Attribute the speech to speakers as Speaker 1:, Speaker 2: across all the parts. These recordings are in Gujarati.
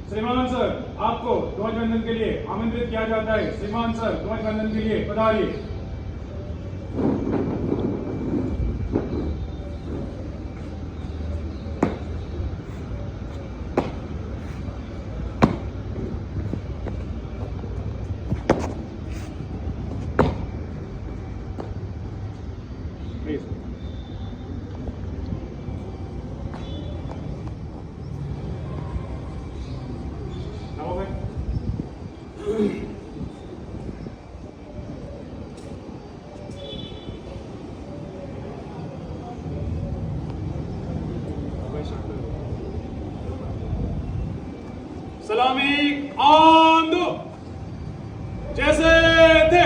Speaker 1: श्रीमान सर, आपको ध्वज वंदन के लिए आमंत्रित किया जाता है। श्रीमान सर, ध्वज वंदन के लिए पधारिए। सलामी ऑन दो, जैसे थे।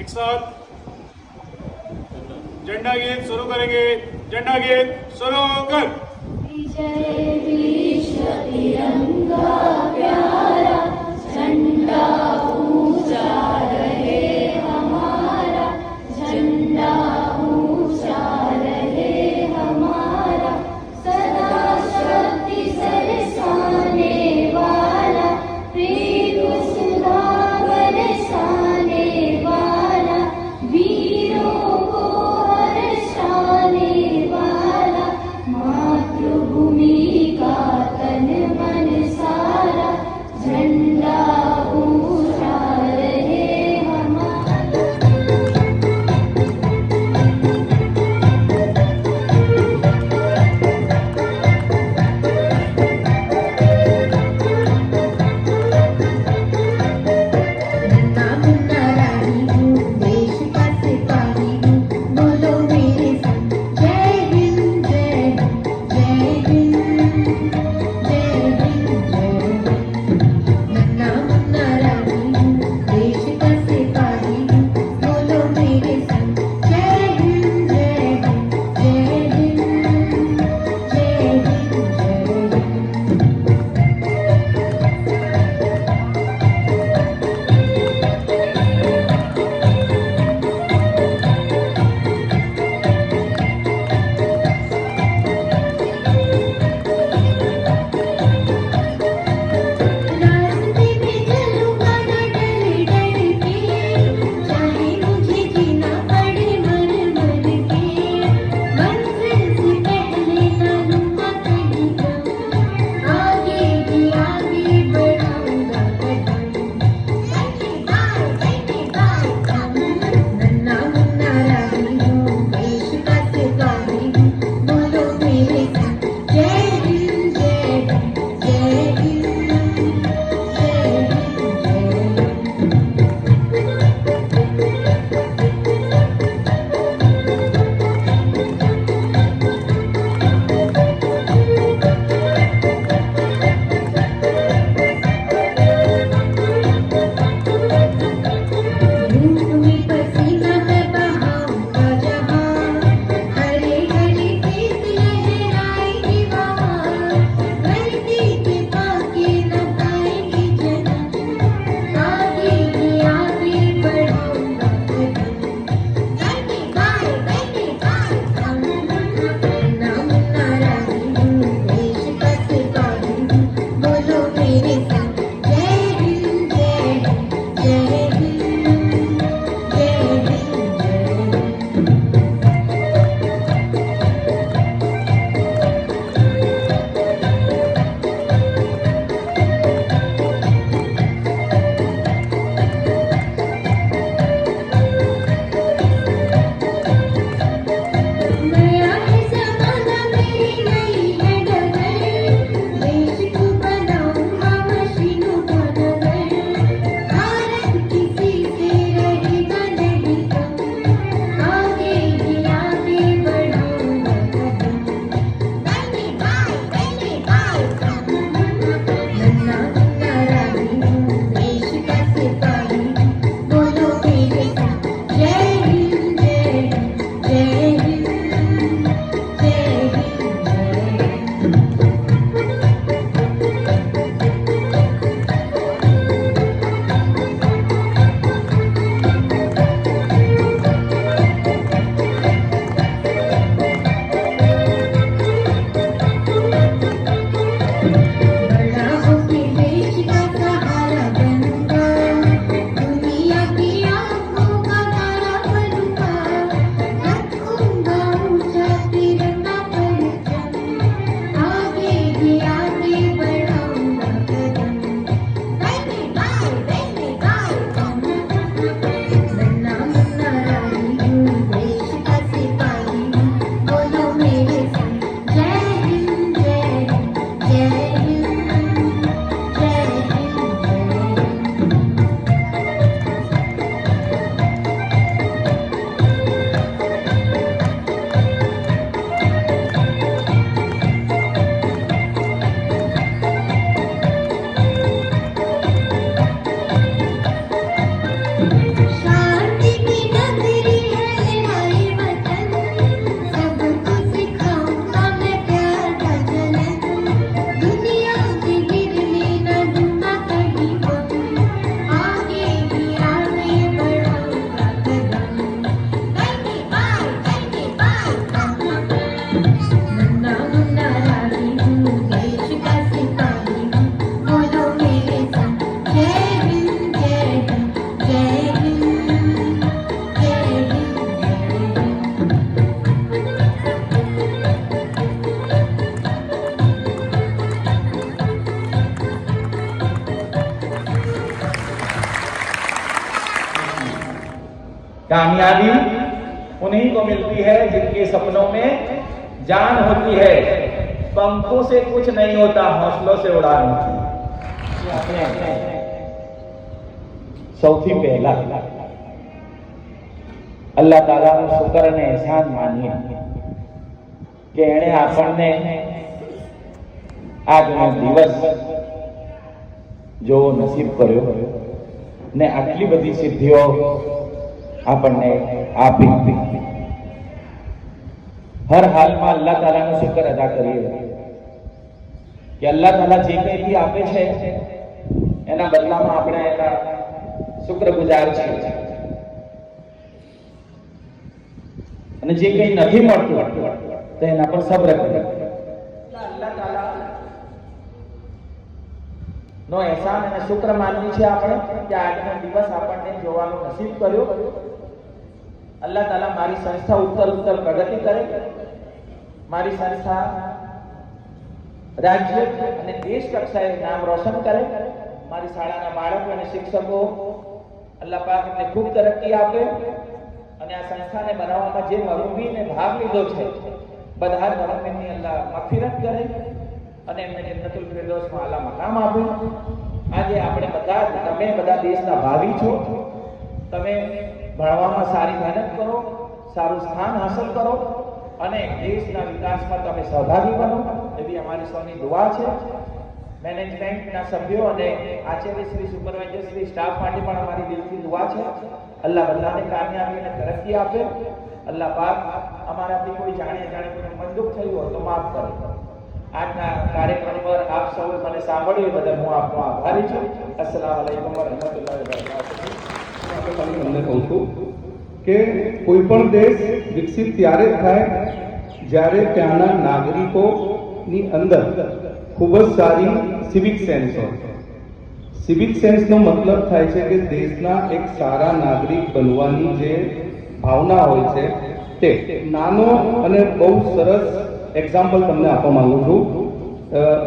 Speaker 1: एक साथ झंडा गीत शुरू करेंगे। झंडा गीत शुरू कर।
Speaker 2: विजय विश्व तिरंगा प्यारा, झंडा ऊंचा रहे हमारा, झंडा ऊंचा रहे हमारा, सदा शक्ति बरसाने वाला, प्रेम सुधा बरसाने वाला, वीरों को हर्षाने वाला, मातृभूमि का तन मन सारा, झंडा ऊंचा रहे हमारा।
Speaker 3: नन्ना मुन्ना रानी हूँ, देश का सिपाही हूँ, बोलो मेरे संग जय हिंद जय हिंद जय हिंद जय हिंद जय हिंद। नन्ना मुन्ना रानी हूँ, देश का सिपाही हूँ, बोलो मेरे संग जय हिंद जय हिंद जय हिंद जय हिंद जय हिंद।
Speaker 4: कामयाबी उन्हीं को मिलती है जिनके सपनों में जान होती है। पंखों से कुछ नहीं होता, हौसलों से उड़ान होती है। સૌથી પહેલા અલ્લાહ તાલાનો શુક્ર અને એહસાન માનીએ કે એણે આપણને આજનો દિવસ જો નસીબ કર્યો ને આટલી બધી સિદ્ધિઓ આપણને આપી। હર હાલમાં અલ્લાહ તાલાનો શુક્ર અદા કરીએ કે અલ્લાહ તાલા જે કંઈ બી આપે છે એના બદલામાં આપણે એના શુક્રગુજાર છીએ અને જે કંઈ નથી મળતું તો એના પર સબ્ર કરીએ। અલ્લાહ તાલા નો એહસાન અને શુક્ર માનવી છે આપણે કે આજનો દિવસ આપણને જોવાનો નસીબ કર્યો। અલ્લાહ તાલા મારી સંસ્થા ઉત્તર પ્રગતિ કરે, મારી સંસ્થા રાજ્ય અને દેશ કક્ષાએ નામ રોશન કરે, મારી શાળાના બાળકો અને શિક્ષકો અલ્લાહ પાક એમને ખૂબ તરક્કી આપે અને આ સંસ્થાને બનાવવામાં જે મરહૂમીને ભાગ લીધો છે બધા જ મરહૂમીની અલ્લાહ મગફિરત કરે અને એમને જન્નતુલ ફિરદૌસમાં આલા મકામ આપે। આજે આપણે બધા તમે બધા દેશના ભાવિ છો, તમે ભણવામાં સારી મહેનત કરો, સારું સ્થાન હાંસલ કરો અને દેશના વિકાસમાં તમે સહભાગી બનો એવી અમારી સૌની દુઆ છે। મેનેજમેન્ટના સભ્યો અને આચાર્યશ્રી, સુપરવાઇઝરશ્રી, સ્ટાફ માટે પણ અમારી દિલથી દુઆ છે। અલ્લાહ બધાને કામયાબી અને તરક્કી આપે। અલ્લાહ પાક અમારાથી કોઈ જાણે કોઈ મનદુખ થયું હોય તો માફ કરે। આજના કાર્યક્રમ પર આપ સૌએ મને સાંભળ્યું એ બદલ હું આપનો આભારી છું। અસ્સલામુ અલૈકુમ વરહમતુલ્લાહિ વબરકાતુહુ।
Speaker 5: તમને કહું છું કે કોઈ પણ દેશ વિકસિત ત્યારે થાય જ્યારે ત્યાંના નાગરિકોની અંદર ખૂબ જ સારી સિવિક સેન્સ હોય। સિવિક સેન્સનો મતલબ થાય છે કે દેશના એક સારા નાગરિક બનવાની જે ભાવના હોય છે તે। નાનો અને બહુ સરસ એક્ઝામ્પલ તમને આપવા માંગુ છું।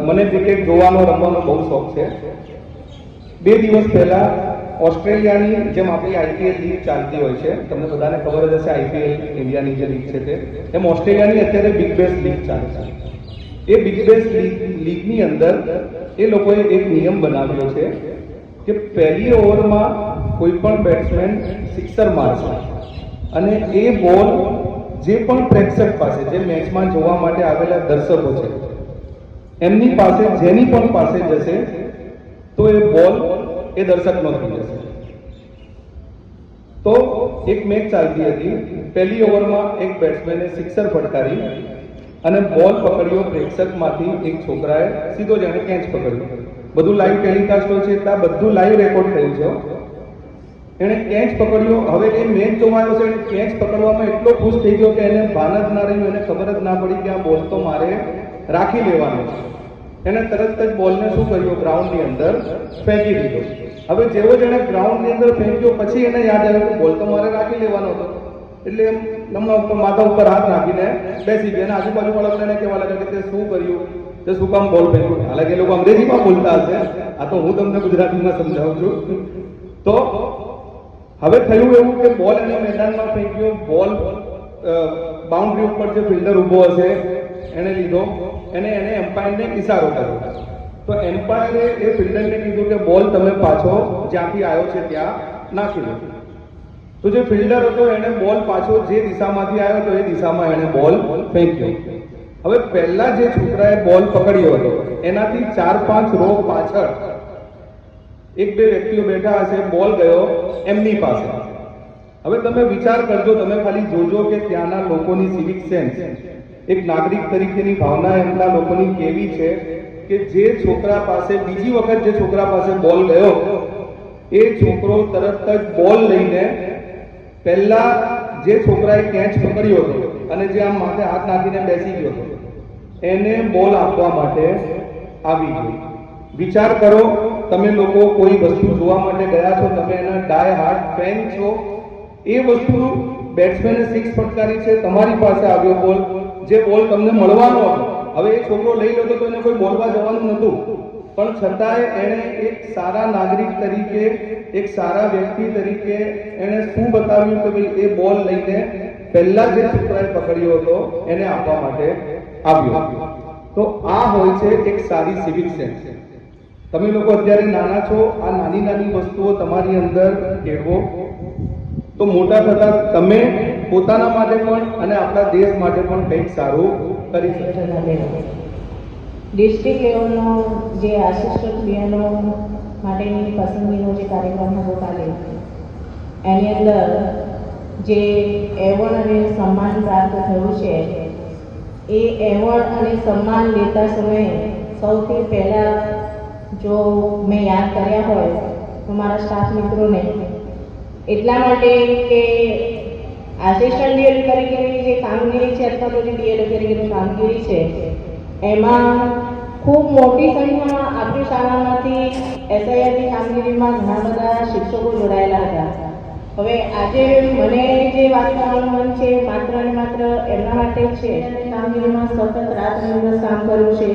Speaker 5: મને ક્રિકેટ જોવાનો રમવાનો બહુ શોખ છે। 2 દિવસ પહેલા ઓસ્ટ્રેલિયાની જેમ આપણી આઈપીએલ લીગ ચાલતી હોય છે, તમને બધાને ખબર જ હશે આઈપીએલ ઇન્ડિયાની જે લીગ છે તે, એમ ઓસ્ટ્રેલિયાની અત્યારે બિગ બેશ લીગ ચાલે છે। એ બિગ બેશ લીગની અંદર એ લોકોએ એક નિયમ બનાવ્યો છે કે પહેલી ઓવરમાં કોઈ પણ બેટ્સમેન સિક્સર મારશે અને એ બોલ જે પણ પ્રેક્ષક પાસે, જે મેચમાં જોવા માટે આવેલા દર્શકો છે એમની પાસે, જેની પણ પાસે જશે તો એ બોલ એ દર્શકનો થઈ જશે। તો એક મેચ ચાલતી હતી, પહેલી ઓવરમાં એક બેટ્સમેને સિક્સર ફટકારી અને બોલ પકડ્યો પ્રેક્ષકમાંથી એક છોકરાએ, સીધો જ એણે કેચ પકડ્યો। બધું લાઈવ ટેલિકાસ્ટ હોય છે એટલે બધું લાઈવ રેકોર્ડ થયું છે। એણે કેચ પકડ્યો। હવે એ મેચ જોવા આવ્યો છે, એને કેચ પકડવામાં એટલો ખુશ થઈ ગયો કે એને ભાન જ ના રહ્યું, એને ખબર જ ના પડી કે આ બોલ તો મારે રાખી લેવાનો છે। એને તરત જ બોલને શું કર્યું, ગ્રાઉન્ડની અંદર ફેંકી દીધો। હવે જેવો જ એણે ગ્રાઉન્ડની અંદર ફેંક્યો પછી એને યાદ આવ્યું કે બોલ તો મારે રાખી લેવાનો હતો, એટલે એમ નમના ઉપર, માથા ઉપર હાથ નાખીને બેસી ગયા। અને આજુબાજુવાળા એને કહેવા લાગ્યા કે તે શું કર્યું, તે શું કામ બોલ ફેંક્યો। હાલાકી એ લોકો અંગ્રેજીમાં બોલતા હશે, આ તો હું તમને ગુજરાતીમાં સમજાવું છું। તો હવે થયું એવું કે બોલ એને મેદાનમાં ફેંક્યો, બોલ બાઉન્ડ્રી ઉપર જે ફિલ્ડર ઊભો હશે એને લીધો, એને એમ્પાયરને ઇશારો કર્યો। તો એમ્પાયરે એ ફિલ્ડરને કીધું કે બોલ તમે પાછો જ્યાંથી આવ્યો છે ત્યાં નાખી દો। તો જે ફિલ્ડર હતો એને બોલ પાછો જે દિશામાંથી આવ્યો તો એ દિશામાં એને બોલ ફેંક્યો। હવે પહેલા જે છોકરાએ બોલ પકડ્યો હતો એનાથી 4-5 રો પાછળ 1-2 વ્યક્તિઓ બેઠા હશે, બોલ ગયો એમની પાસે। હવે તમે વિચાર કરજો, તમે ખાલી જોજો કે ત્યાંના લોકોની સિવિક સેન્સ, એક નાગરિક તરીકેની ભાવના એમના લોકોની કેવી છે કે જે છોકરા પાસે બીજી વખત જે છોકરા પાસે બોલ ગયો એ છોકરો તરત જ બોલ લઈને પહેલા જે છોકરાએ કેચ પકડ્યો હતો અને જે આમ માથે હાથ નાખીને બેસી ગયો હતો એને બોલ આપવા માટે આવી ગયો। વિચાર કરો, તમે લોકો કોઈ વસ્તુ જોવા માટે ગયા છો, તમે એના ડાય હાર્ટ ફેન છો, એ વસ્તુ બેટ્સમેને 6 ફટકારી છે, તમારી પાસે આવ્યો બોલ, જે બોલ તમને મળવાનો હતો। હવે એ છોકરો લઈ લેતો તો એને કોઈ બોલવા જવાનું નહોતું, પણ છતાંય એણે એક સારા નાગરિક તરીકે, એક સારા વ્યક્તિ તરીકે એણે શું બતાવ્યું કે ભાઈ એ બોલ લઈને પહેલા જે છોકરાએ પકડ્યો હતો એને આપવા માટે આવ્યો. તો આ હોય છે એક સારી સિવિક સેન્સ. તમે લોકો અત્યારે નાના છો, આ નાની નાની વસ્તુઓ તમારી અંદર કેળવો તો મોટા થતા તમે પોતાના માટે પણ અને આપણા દેશ માટે પણ કંઈક સારું કરી શકો.
Speaker 6: ડિસ્ટ્રિક્ટ લેવલનો જે આસિસ્ટન્ટ બિયાનો માટેની પસંદગીનો જે કાર્યક્રમ હતો કાલે, એની અંદર જે એવોર્ડ અને સન્માન પ્રાપ્ત થયું છે, એ એવોર્ડ અને સન્માન લેતા સમયે સૌથી પહેલાં જો મેં યાદ કર્યા હોય તો મારા સ્ટાફ મિત્રોને, એટલા માટે કે આસિસ્ટન્ટ ડીએલઓ તરીકેની જે કામગીરી છે અથવા તો જે ડીએલઓ તરીકેની કામગીરી છે એમાં ખૂબ મોટી સંખ્યામાં આપણી શાળામાંથી એસઆઈઆરની કામગીરીમાં ઘણા બધા શિક્ષકો જોડાયેલા હતા. હવે આજે મને જે વાત કરવાનું મન છે માત્ર ને માત્ર એમના માટે જ છે. કામગીરીમાં સતત રાત દિવસ કામ કર્યું છે.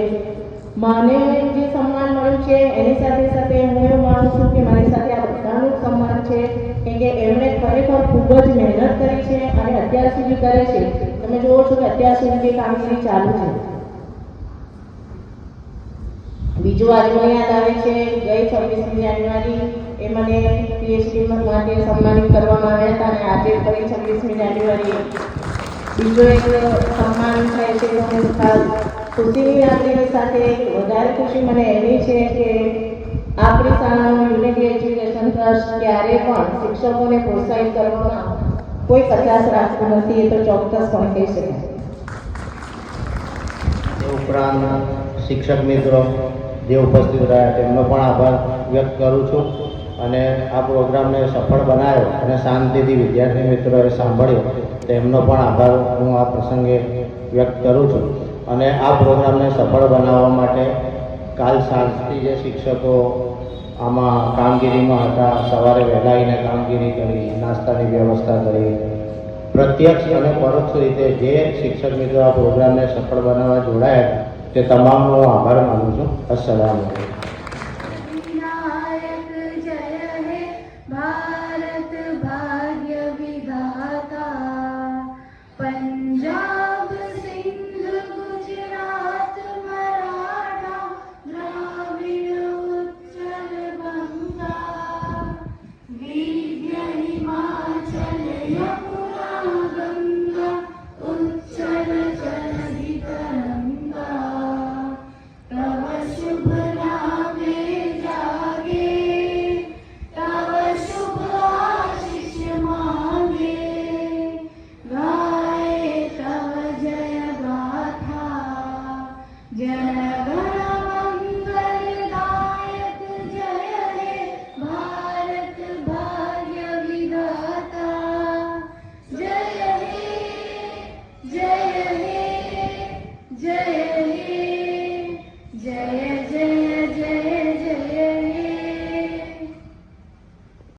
Speaker 6: મને જે સન્માન મળ્યું છે એની સાથે સાથે હું એવું માનું છું કે મારી સાથે આ બધાનું જ સન્માન છે, કેમ કે એમણે ખરેખર ખૂબ જ મહેનત કરી છે અને અત્યાર સુધી કરે છે. તમે જુઓ છો કે અત્યાર સુધી કામગીરી ચાલુ છે. બીજું આજે મને યાદ આવે છે, ગઈ 26મી જાન્યુઆરી એ મને પીએચડી માટે સન્માનિત કરવામાં આવ્યા હતા અને આજે ફરી 26મી જાન્યુઆરી બીજો એક સન્માન થાય છે. તો હું ખાસ ખુશીની લાગણીની સાથે વધારે ખુશી મને એવી છે કે આપણી શાળાનું યુનિટી એજ્યુકેશન ટ્રસ્ટ ક્યારેય પણ શિક્ષકોને પ્રોત્સાહિત કરવામાં કોઈ કચાશ રાખતું નથી, એ તો ચોક્કસ પણ કહી શકાય.
Speaker 7: એ ઉપરાંત શિક્ષક મિત્રો જે ઉપસ્થિત રહ્યા તેમનો પણ આભાર વ્યક્ત કરું છું અને આ પ્રોગ્રામને સફળ બનાવ્યો અને શાંતિથી વિદ્યાર્થી મિત્રોએ સાંભળ્યો તેમનો પણ આભાર હું આ પ્રસંગે વ્યક્ત કરું છું. અને આ પ્રોગ્રામને સફળ બનાવવા માટે કાલ સાંજથી જે શિક્ષકો આમાં કામગીરીમાં હતા, સવારે વહેલા આવીને કામગીરી કરી, નાસ્તાની વ્યવસ્થા કરી, પ્રત્યક્ષ અને પરોક્ષ રીતે જે શિક્ષક મિત્રો આ પ્રોગ્રામને સફળ બનાવવા જોડાયા તે તમામનો આભાર માનું છું. અસ્સલામ વાલેકુમ.